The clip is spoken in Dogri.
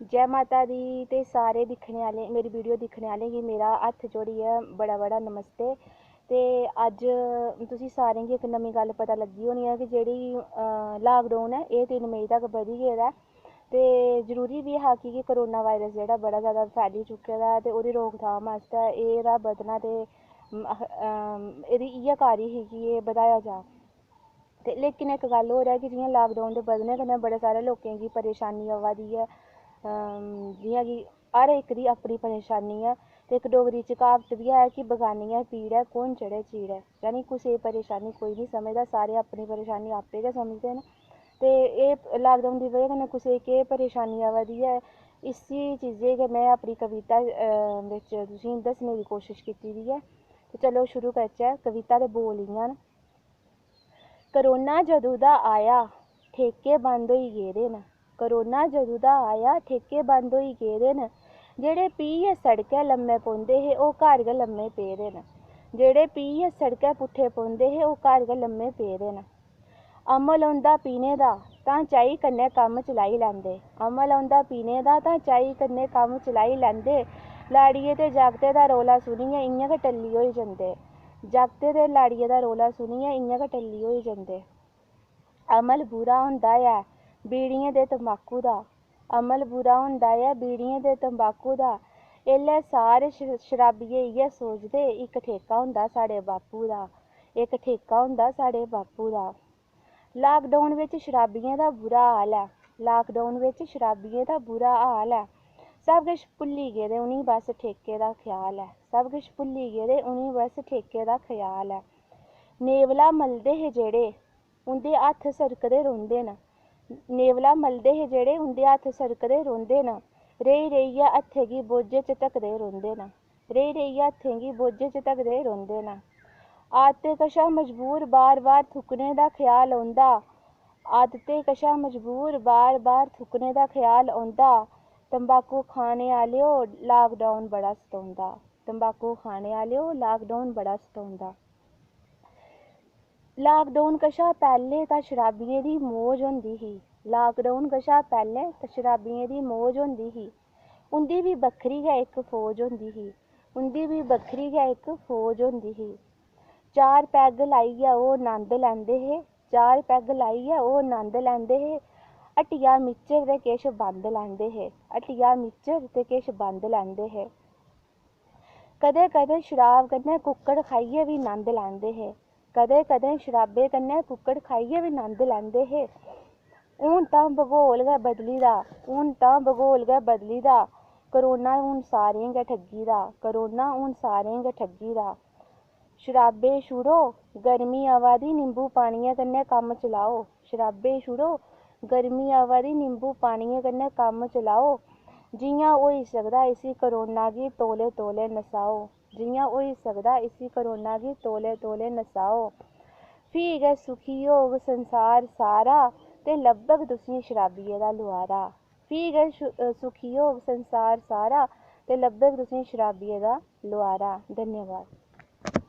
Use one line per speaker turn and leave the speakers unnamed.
जय माता दी ते सारे दिक्खने आह्ले मेरी वीडियो दिक्खने आह्लें गी मेरा हत्थ जोड़ियै बड़ा बड़ा नमस्ते। ते अज्ज तुसीं सारें गी इक नमीं गल्ल पता लग्गी होनी ऐ कि जेह्ड़ी लाकडाउन ऐ एह् 3 मई तक बधी गेदा ऐ। ते जरूरी बी हा कि करोना वायरस जेह्ड़ा बड़ा ज़्यादा फैली चुके दा ऐ ते ओह्दी रोकथाम आस्तै एह्दा बधना ते एह्दी इ'यै कारी ही कि एह् बधाया जा। ते लेकिन इक गल्ल होर ऐ कि जियां लाकडाउन दे बधने कन्नै बड़े सारे लोकें गी परेशानी आवा दी ऐ। जियां कि हर इक दी अपनी परेशानी ऐ। ते इक डोगरी च क्हावत बी ऐ कि बगानिया पीड़ ऐ कौन चढ़े चीड़ ऐ, यानी कुसै दी परेशानी कोई निं समझदा, सारे अपनी परेशानी आपे गै समझदे न। ते एह् लाकडाउन दी वजह कन्नै कुसै गी केह् परेशानी आवा दी ऐ, इसी चीज़ै गी में अपनी कविता बिच तुसेंगी दस्सने दी कोशिश कीती दी ऐ। ते चलो शुरू करचै। कविता दे बोल इ'यां न। करोना जदूं दा आया ठेके बंद होई गेदे न, करोना जदूं दा आया ठेके बंद होई गेदे न, जेह्ड़े पियै सड़कै लम्मे पौंदे हे ओह् घर गै लम्मे पेदे न, जेह्ड़े पियै सड़कै पुट्ठे पौंदे हे ओह् घर गै लम्मे पेदे न। अमल औंदा पीने दा तां चाही कन्नै कम्म चलाई लैंदे, अमल औंदा पीने दा तां चाही कन्नै कम्म चलाई लैंदे, लाड़िये ते जागते दा रौला सुनियै इ'यां गै टल्ली होई जंदे, जागते ते लाड़िये दा रौला सुनियै इ'यां गै टल्ली होई जंदे। अमल बुरा होंदा ऐ बीड़ियें ते तम्बाकू दा, अमल बुरा होंदा ऐ बीड़ियें ते तम्बाकू दा, एल्लै सारे शराबिये इ'यै सोचदे इक ठेका होंदा साढ़े बापू दा, इक ठेका होंदा साढ़े बापू दा। लाकडाउन बिच शराबियें दा बुरा हाल ऐ, लाकडाउन बिच शराबियें दा बुरा हाल ऐ, सब किश भुल्ली गेदे उ'नेंगी बस ठेके दा ख्याल ऐ, सब किश भुल्ली गेदे उ'नेंगी बस ठेके दा ख्याल ऐ। नेवला मलदे हे जेह्ड़े उं'दे हत्थ सरकदे रौंह्दे न, नेवला मलदे हे जेह्ड़े उं'दे हत्थ सरकदे रौंह्दे न, रेही रेहियै हत्थें गी बोझे च धकदे रौंह्दे न, रेही रेहियै हत्थें गी बोझे च धकदे रौंह्दे न। आदतें कशा मजबूर बार बार थुक्कने दा ख्याल औंदा, आदतें कशा मजबूर बार बार थुक्कने दा ख्याल औंदा, तम्बाकू खाने आह्लेओ लाकडाउन बड़ा सतोंदा, तम्बाकू खाने आह्लेओ लाकडाउन बड़ा सतोंदा। लाकडाउन कशा पैह्लें तां शराबियें दी मौज होंदी ही, लाकडाउन कशा पैह्लें तां शराबियें दी मौज होंदी ही, उं'दी बी बक्खरी गै इक फौज होंदी ही, उं'दी बी बक्खरी गै इक फौज होंदी ही। चार पैग लाइयै ओह् नंद लैंदे हे, चार पैग लाइयै ओह् नंद लैंदे हे, हट्टिया मिच्चर ते किश बंद लैंदे हे, हट्टिया मिच्चर ते किश बंद लैंदे हे। कदें कदें शराब कन्नै कुक्कड़ खाइयै बी नंद लैंदे हे, कदें कदें शराबे कन्नै कुक्कड़ खाइयै बी नंद लैंदे हे। हून तां भगोल गै बदली दा, हून तां भगोल गै बदली दा, करोना हून सारें गै ठग्गी दा, करोना हून सारें गै ठग्गी दा। शराबे छुड़ो गर्मी आवा दी निंबू पानियै कन्नै कम्म चलाओ, शराबे छुड़ो गर्मी आवा दी निंबू पानियै कन्नै कम्म चलाओ, जि'यां होई सकदा इसी करोना गी तौले तौले नसाओ, जि'यां होई सकदा इसी करोना गी तौले तौले नसाओ। फ्ही गै सुखी होग संसार सारा ते लब्भग तुसें शराबिये दा लुहारा, फ्ही गै सुखी होग संसार सारा ते लब्भग तुसें शराबिये दा लुहारा। धन्यवाद।